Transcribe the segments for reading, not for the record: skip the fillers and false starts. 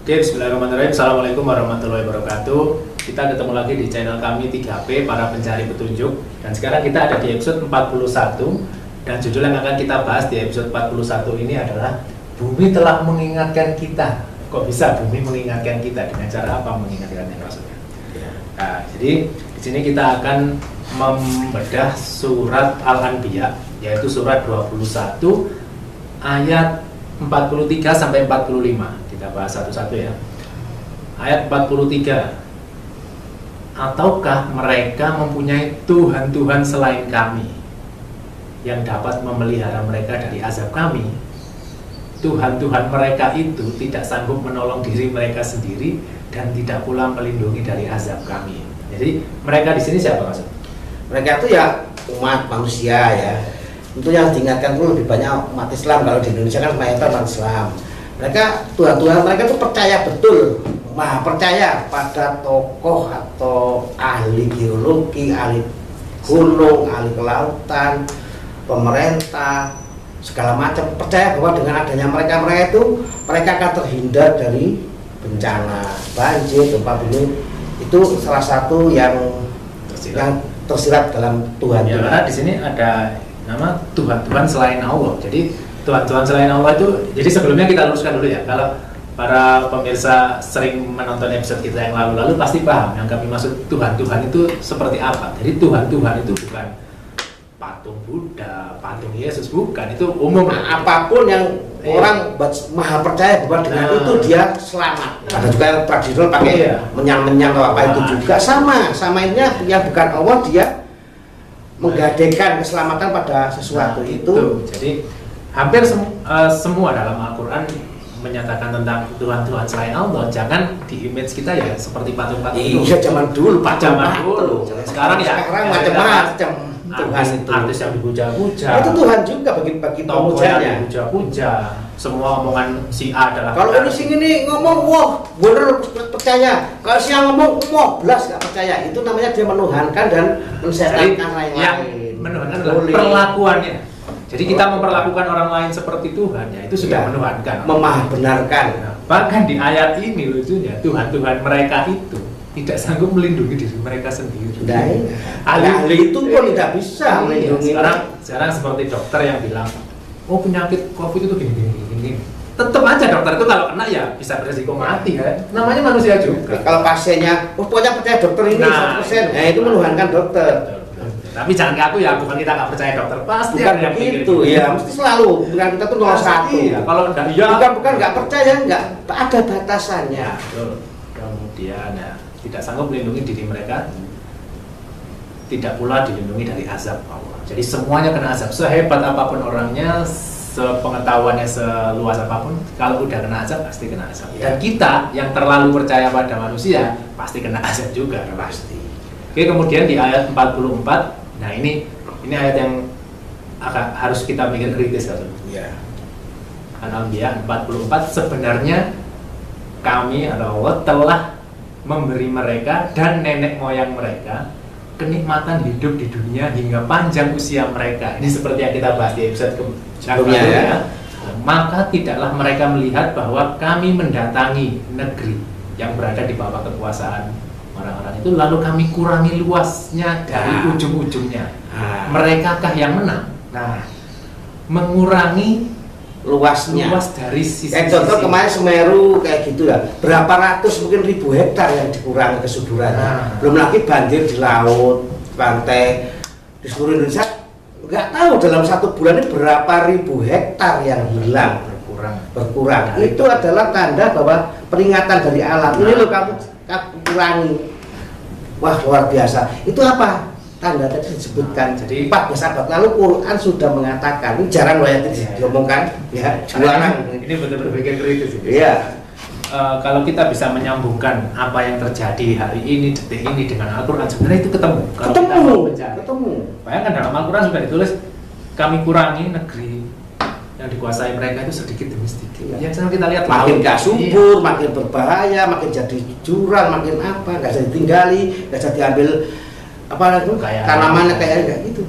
Oke, bismillahirrahmanirrahim. Assalamualaikum warahmatullahi wabarakatuh. Kita ketemu lagi di channel kami 3P, para pencari petunjuk. Dan sekarang kita ada di episode 41. Dan judul yang akan kita bahas di episode 41 ini adalah Bumi telah mengingatkan kita. Kok bisa bumi mengingatkan kita? Dengan cara apa mengingatkannya maksudnya? Nah, jadi di sini kita akan membedah surat Al-Anbiya, yaitu surat 21 ayat 43 sampai 45. Kita bahas satu-satu ya. Ayat 43. Ataukah mereka mempunyai Tuhan-Tuhan selain kami yang dapat memelihara mereka dari azab kami? Tuhan-Tuhan mereka itu tidak sanggup menolong diri mereka sendiri dan tidak pula melindungi dari azab kami. Jadi mereka di sini siapa maksud? Mereka itu ya umat manusia ya. Tentu yang diingatkan itu lebih banyak umat Islam. Kalau di Indonesia kan mayoritas umat Islam. Mereka Tuhan-Tuhan mereka itu percaya betul, maha percaya pada tokoh atau ahli geologi, ahli gunung, ahli kelautan, pemerintah, segala macam. Percaya bahwa dengan adanya mereka itu mereka akan terhindar dari bencana, banjir, gempa bumi. Itu salah satu yang tersirat dalam Tuhan. Ya, karena di sini ada nama Tuhan-Tuhan selain Allah. Jadi Tuhan-Tuhan selain Allah itu, jadi sebelumnya kita luruskan dulu ya. Kalau para pemirsa sering menonton episode kita yang lalu-lalu pasti paham yang kami maksud Tuhan-Tuhan itu seperti apa. Jadi Tuhan-Tuhan itu bukan patung Buddha, patung Yesus, bukan. Itu umum. Apapun yang orang maha percaya bahwa dengan itu dia selamat. Ada juga yang tradisional pakai menyang-menyang atau apa itu juga sama ini yang bukan Allah, dia menggadaikan keselamatan pada sesuatu itu. Jadi hampir semua dalam Al-Quran menyatakan tentang Tuhan-Tuhan selain Allah. Jangan di image kita ya seperti patung-patung itu. Iya, zaman dulu, zaman dulu. Sekarang ya macam-macam Tuhan itu. Artis yang dipuja-puja. Itu Tuhan juga bagi tokoh yang dipuja-puja. Semua omongan si A adalah. Kalau ini sing ini ngomong wah bener percaya. Kalau si yang ngomong wah belas nggak percaya. Itu namanya dia menuhankan dan mensetankan lain-lain. Menuhankan adalah perlakuannya. Jadi kita memperlakukan orang lain seperti Tuhan, ya itu sudah menuhankan, membenarkan. Nah, bahkan di ayat ini lucunya Tuhan-Tuhan mereka itu tidak sanggup melindungi diri mereka sendiri. Ahli itu pun tidak bisa melindungi. Sekarang seperti dokter yang bilang, oh penyakit COVID itu gini. Tetap aja dokter itu kalau kena ya bisa beresiko mati kan. Namanya manusia juga. Kalau pasiennya, pokoknya percaya dokter ini 100%, itu menuhankan dokter. Tapi jangan ngaku ya, bukan kita nggak percaya dokter, pasti bukan yang begitu ya, mesti selalu bukan kita tuh 01. Iya. Kalau enggak ya bukan nggak percaya, nggak ada batasannya. Betul. Kemudian ya, tidak sanggup melindungi diri mereka, tidak pula dilindungi dari azab Allah. Jadi semuanya kena azab, sehebat apapun orangnya, sepengetahuannya seluas apapun, kalau udah kena azab pasti kena azab. Dan kita yang terlalu percaya pada manusia pasti kena azab juga, pasti. Oke, kemudian di ayat 44. Nah ini ayat yang harus kita pikir kritis kan? Iya. Al-Anbiya 44, sebenarnya kami atau Allah telah memberi mereka dan nenek moyang mereka kenikmatan hidup di dunia hingga panjang usia mereka. Ini seperti yang kita bahas di episode sebelumnya ya. Maka tidaklah mereka melihat bahwa kami mendatangi negeri yang berada di bawah kekuasaan orang-orang itu, lalu kami kurangi luasnya dari ujung-ujungnya. Mereka-kah yang menang? Nah, mengurangi luas dari sisi. Contoh kemarin Semeru kayak gitu ya, berapa ratus mungkin ribu hektar yang dikurangi kesuburannya. Belum lagi banjir di laut, pantai di seluruh Indonesia. Nggak tahu dalam 1 bulan ini berapa ribu hektar yang hilang, berkurang. Itu adalah tanda bahwa peringatan dari alam. Ini loh kamu kurangi. Wah, luar biasa. Itu apa? Tanda tadi disebutkan. Jadi 14 abad lalu Quran sudah mengatakan. Ini jarang loh yang diomongkan ya. Jarang. Ini betul-betul berpikir kritis. Iya. Kalau kita bisa menyambungkan apa yang terjadi hari ini, detik ini dengan Al-Quran, sebenarnya itu ketemu. Kalau kita mau ketemu. Bayangkan dalam Al-Quran sudah ditulis kami kurangi negeri yang dikuasai mereka itu sedikit demi sedikit. Ya, sekarang kita lihat makin gak subur, makin berbahaya, makin jadi jurang, makin apa, gak bisa ditinggali, gak bisa diambil apa itu tanamannya kayak gitu.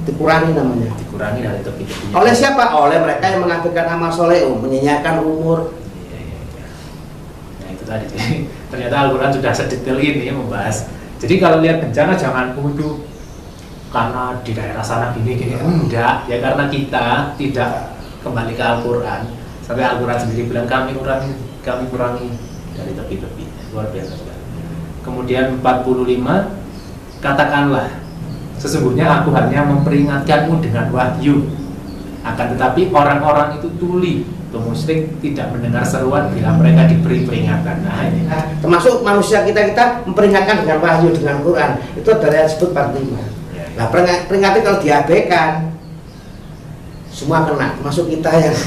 Dikurangi namanya. Dikurangi dari tepi-tepi. Oleh siapa? Oleh mereka yang mengabaikan amal soleh, menyanyiakan umur. tadi. Ternyata Al-Quran sudah sedetail ini membahas. Jadi kalau lihat bencana jangan itu karena di daerah sana gini-gini, enggak, ya karena kita tidak kembali ke Al-Quran. Sampai Al-Quran sendiri bilang kami kurangi dari tepi-tepi. Luar biasa sekali. Kemudian 45, katakanlah sesungguhnya aku hanya memperingatkanmu dengan wahyu, akan tetapi orang-orang itu tuli atau musyrik tidak mendengar seruan bila mereka diberi peringatan. Nah ini termasuk manusia kita memperingatkan dengan wahyu, dengan Quran. Itu dari yang disebut 45. Nah peringatan kalau diabaikan semua kena, termasuk kita yang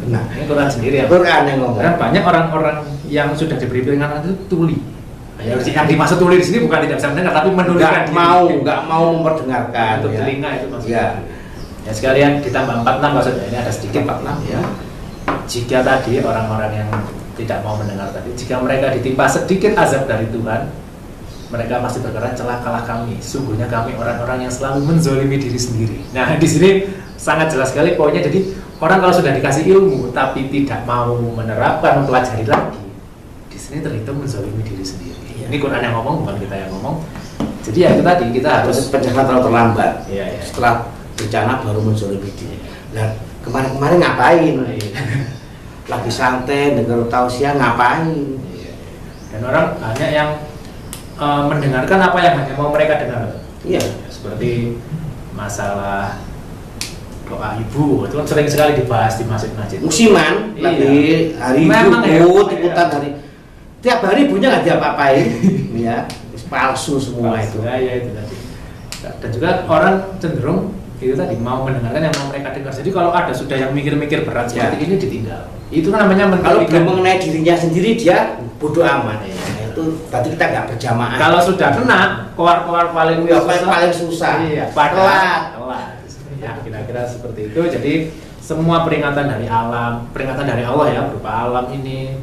kena. Ini Quran sendiri ya. Quran yang ngomong. Karena banyak orang-orang yang sudah diberi peringatan itu tuli. Yang dimaksud tuli di sini bukan tidak bisa mendengar, tapi menulikan nggak mau memperdengarkan. Untuk ya. telinga itu maksudnya. Ya sekalian ditambah 46 maksudnya, ini ada sedikit 46 ya. Jika tadi orang-orang yang tidak mau mendengar tadi, jika mereka ditimpa sedikit azab dari Tuhan, mereka masih berkata celakalah kami. Sungguhnya kami orang-orang yang selalu menzolimi diri sendiri. Nah di sini sangat jelas sekali poinnya. Jadi orang kalau sudah dikasih ilmu tapi tidak mau menerapkan, mempelajari lagi, di sini terhitung menzolimi diri sendiri. Ini Quran yang ngomong, bukan kita yang ngomong. Jadi ya itu tadi, kita harus pencegahan terlalu terlambat. Iya. Setelah bencana baru menzolimi diri. Nah kemarin-kemarin ngapain? Lagi santai, dengar tausiah ngapain? Dan orang banyak yang mendengarkan apa yang hanya mau mereka dengar. Iya. Seperti masalah doa ibu, itu kan sering sekali dibahas di masjid-masjid. Musiman, lagi hari ibu, ikutan hari. Tiap hari ibunya nggak diapa-apain, ya, palsu semua itu. Ya itu tadi. Dan juga orang cenderung itu tadi mau mendengarkan yang mau mereka dengar. Jadi kalau ada sudah yang mikir-mikir berat seperti ini ditinggal. Itu kan namanya kalau belum mengenai dirinya sendiri dia bodoh amat. Ya. Itu berarti kita nggak berjamaah. Kalau sudah kena, keluar paling susah. Iya, telat. Ya kira-kira seperti itu. Jadi semua peringatan dari alam, peringatan dari Allah ya berupa alam ini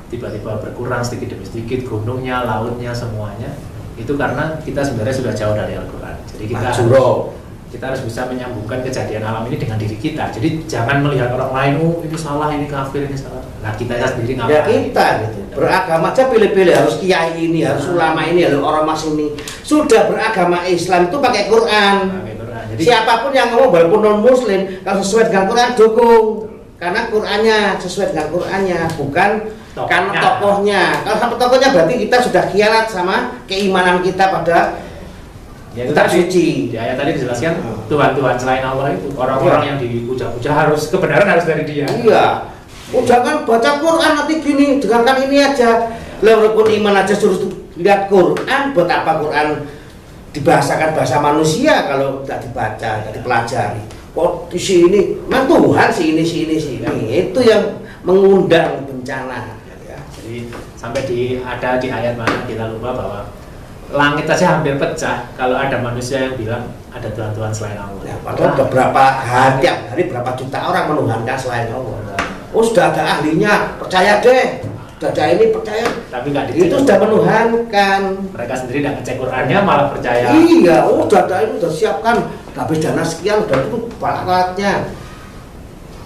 tiba-tiba berkurang sedikit demi sedikit, gunungnya, lautnya, semuanya itu karena kita sebenarnya sudah jauh dari Al-Quran. Jadi kita harus bisa menyambungkan kejadian alam ini dengan diri kita. Jadi jangan melihat orang lain, oh ini salah, ini kafir, ini salah. Nah kita sendiri ngapain? Ya kita gitu. Beragama aja pilih-pilih, harus kiai ini, harus ulama ini, harus orang mas ini. Sudah beragama Islam itu pakai Quran. Jadi, siapapun yang ngomong walaupun non Muslim, kalau sesuai dengan Quran dukung. Karena Qurannya sesuai dengan Qurannya, bukan karena tokohnya. Kalau sampai tokohnya berarti kita sudah khianat sama keimanan kita pada kitab suci. Di ayat tadi dijelaskan Tuhan-Tuhan selain Allah itu orang-orang yang dipuja-puja harus kebenaran harus dari dia. Iya. Oh jangan baca Quran nanti gini, dengarkan ini aja. Walaupun iman aja suruh lihat Quran, buat apa Quran dibahasakan bahasa manusia kalau tidak dibaca, tidak dipelajari. Kok di sini, memang Tuhan sini. Itu yang mengundang bencana. Ya, jadi sampai ada di ayat mana kita lupa bahwa langit saja hampir pecah kalau ada manusia yang bilang ada Tuhan-Tuhan selain Allah. Ya, padahal beberapa hari, tiap hari berapa juta orang menuhankan selain Allah. Oh sudah ada ahlinya, percaya deh. Sudah ada ini percaya. Tapi nggak dicek. Itu sudah menuhankan. Mereka sendiri tidak ngecek Qurannya malah percaya. Iya, oh sudah ada ini, sudah siapkan. Habis dana sekian, udah itu alatnya.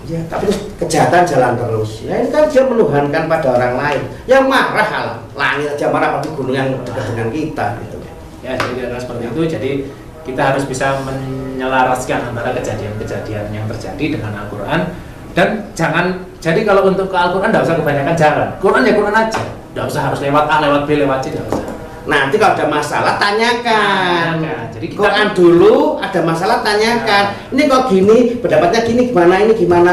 Ya, tapi terus kejahatan jalan terus. Ya ini kan dia menuhankan pada orang lain. Yang marah alam, langit aja marah pada gunung yang dekat dengan kita gitu. Ya, jadi kira-kira seperti itu. Jadi kita harus bisa menyelaraskan antara kejadian-kejadian yang terjadi dengan Al-Quran. Dan jangan, jadi kalau untuk ke Al-Quran tidak usah kebanyakan jalan. Quran ya Quran aja. Tidak usah harus lewat A, lewat B, lewat C, tidak usah. Nanti kalau ada masalah tanyakan. Jadi kita Quran dulu, ada masalah tanyakan. Ini kok gini, pendapatnya gini, gimana ini gimana.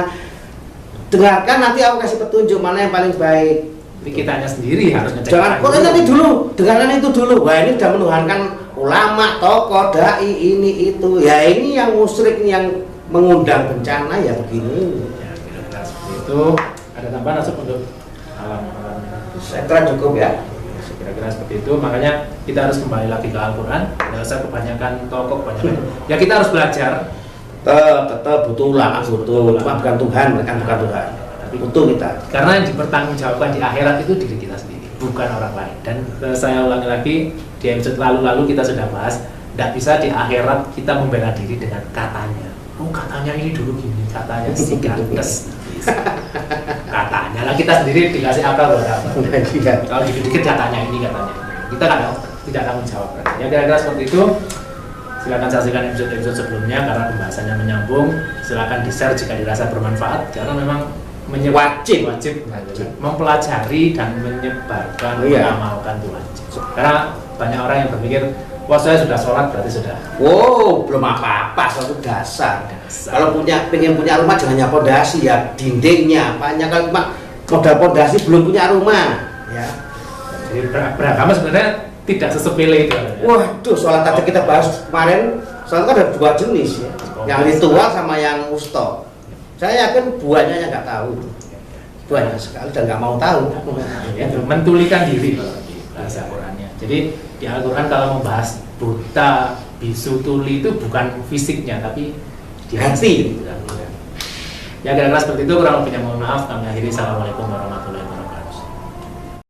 Dengarkan nanti aku kasih petunjuk mana yang paling baik. Jadi kitanya sendiri harus ngecek. Jangan Quran nanti dulu, dengarkan itu dulu. Wah ini sudah menuhankan ulama, tokoh, dai, ini itu. Ya ini yang musyrik, ini yang mengundang bencana ya begini. Ya kira-kira seperti itu. Ada tambahan asal untuk alam. Saya kira cukup ya. Kira-kira seperti itu, makanya kita harus kembali lagi ke Al-Quran. Tidak usah kebanyakan tokoh, kebanyakan. Ya kita harus belajar. Tetap butuh ulama, butuh. Cuma bukan Tuhan, bukan Tuhan. Tapi butuh kita. Karena yang dipertanggungjawabkan di akhirat itu diri kita sendiri, bukan orang lain. Dan saya ulangi lagi, di episode lalu-lalu kita sudah bahas, tidak bisa di akhirat kita membela diri dengan katanya. Oh katanya ini dulu gini, katanya si gantes. Katanya lah, kita sendiri dikasih akal buat apa? Iya. Kalau dikit-dikit katanya ini katanya. Kita tidak tanggung jawab. Ya kira-kira seperti itu. Silakan saksikan episode-episode sebelumnya karena pembahasannya menyambung. Silakan di-share jika dirasa bermanfaat karena memang wajib mempelajari dan menyebarkan, mengamalkan itu wajib. Karena banyak orang yang berpikir, wah saya sudah sholat berarti sudah. Wow, belum apa-apa, suatu dasar. Kalau pengen punya rumah jangan hanya pondasi ya, dindingnya. Banyak kalau cuma modal pondasi belum punya rumah. Ya. Jadi beragama sebenarnya tidak sesepele itu. Waduh, sholat tadi kita bahas kemarin, sholat kan ada dua jenis ya, yang ritual sama yang wusta. Saya yakin buahnya nggak tahu, banyak sekali dan nggak mau tahu. Ya, mentulikan diri kalau di bahasa Qurannya. Jadi di Al-Quran kalau membahas buta, bisu, tuli itu bukan fisiknya tapi di hati. Ya kira-kira seperti itu, kurang lebihnya mohon maaf. Kami akhiri. Assalamualaikum warahmatullahi wabarakatuh.